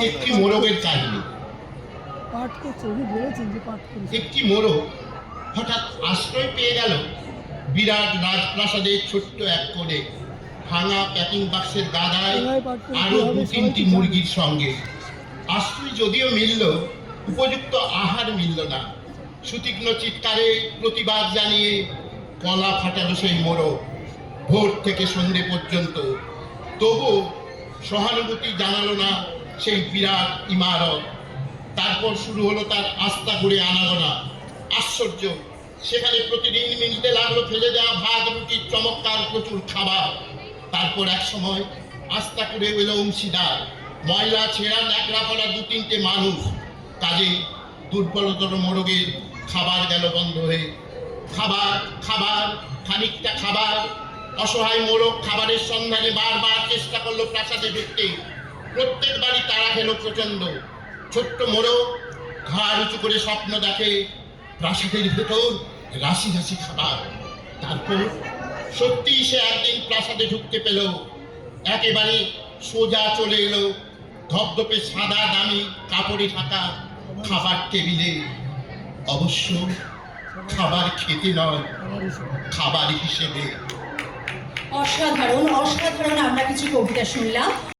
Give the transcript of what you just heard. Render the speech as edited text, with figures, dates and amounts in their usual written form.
একটি মোরগের কাহিনী। একটি মোরগ হঠাৎ আশ্রয় পেয়ে গেল বিরাট রাজপ্রাসাদের ছোট্ট এক কোণে, ভাঙা প্যাকিং বাক্সের গাদায় আরো 2-3টি মুরগির সঙ্গে। আশ্রয় যদিও মিলল, উপযুক্ত আহার মিলল না। সুতীক্ষ্ণ চিৎকারে প্রতিবাদ জানিয়ে গলা ফাটালো সেই মোরগ ভোর থেকে সন্ধে পর্যন্ত। তবু সহানুভূতি জানালো না সেই বিরাট ইমারত। তারপর শুরু হলো তার আস্থা ঘুরে আনাগোনা। আশ্চর্য, সেখানে প্রতিদিন মিলতে লাগলো ফেলে দেওয়া ভাত রুটির চমৎকার প্রচুর খাবার। তারপর এক সময় আস্থা করে এলো অংশীদার, ময়লা ছেঁড়া ন্যাকড়া পড়া 2-3টে মানুষ। কাজে দুর্বলতর মোরগের খাবার গেল বন্ধ হয়ে। খাবার খাবার খানিকটা খাবার। অসহায় মোরগ খাবারের সন্ধানে বারবার চেষ্টা করলো প্রাসাদে ঢুকতে। প্রত্যেকবারই তাড়া খেলো প্রচন্ড। ছোট্ট মোরগ ঘাড় উঁচু করে স্বপ্ন দেখে প্রাসাদের ভেতর রাশি রাশি খাবার। তারপর সত্যি সে একদিন প্রাসাদে ঢুকতে পেল। একেবারে সোজা চলে এলো ধপধপে সাদা দামি কাপড়ে ঢাকা খাবার টেবিলে। অবশ্য খাবার খেতে নয়, খাবার হিসেবে। অসাধারণ অসাধারণ আমরা কিছু কবিতা শুনলাম।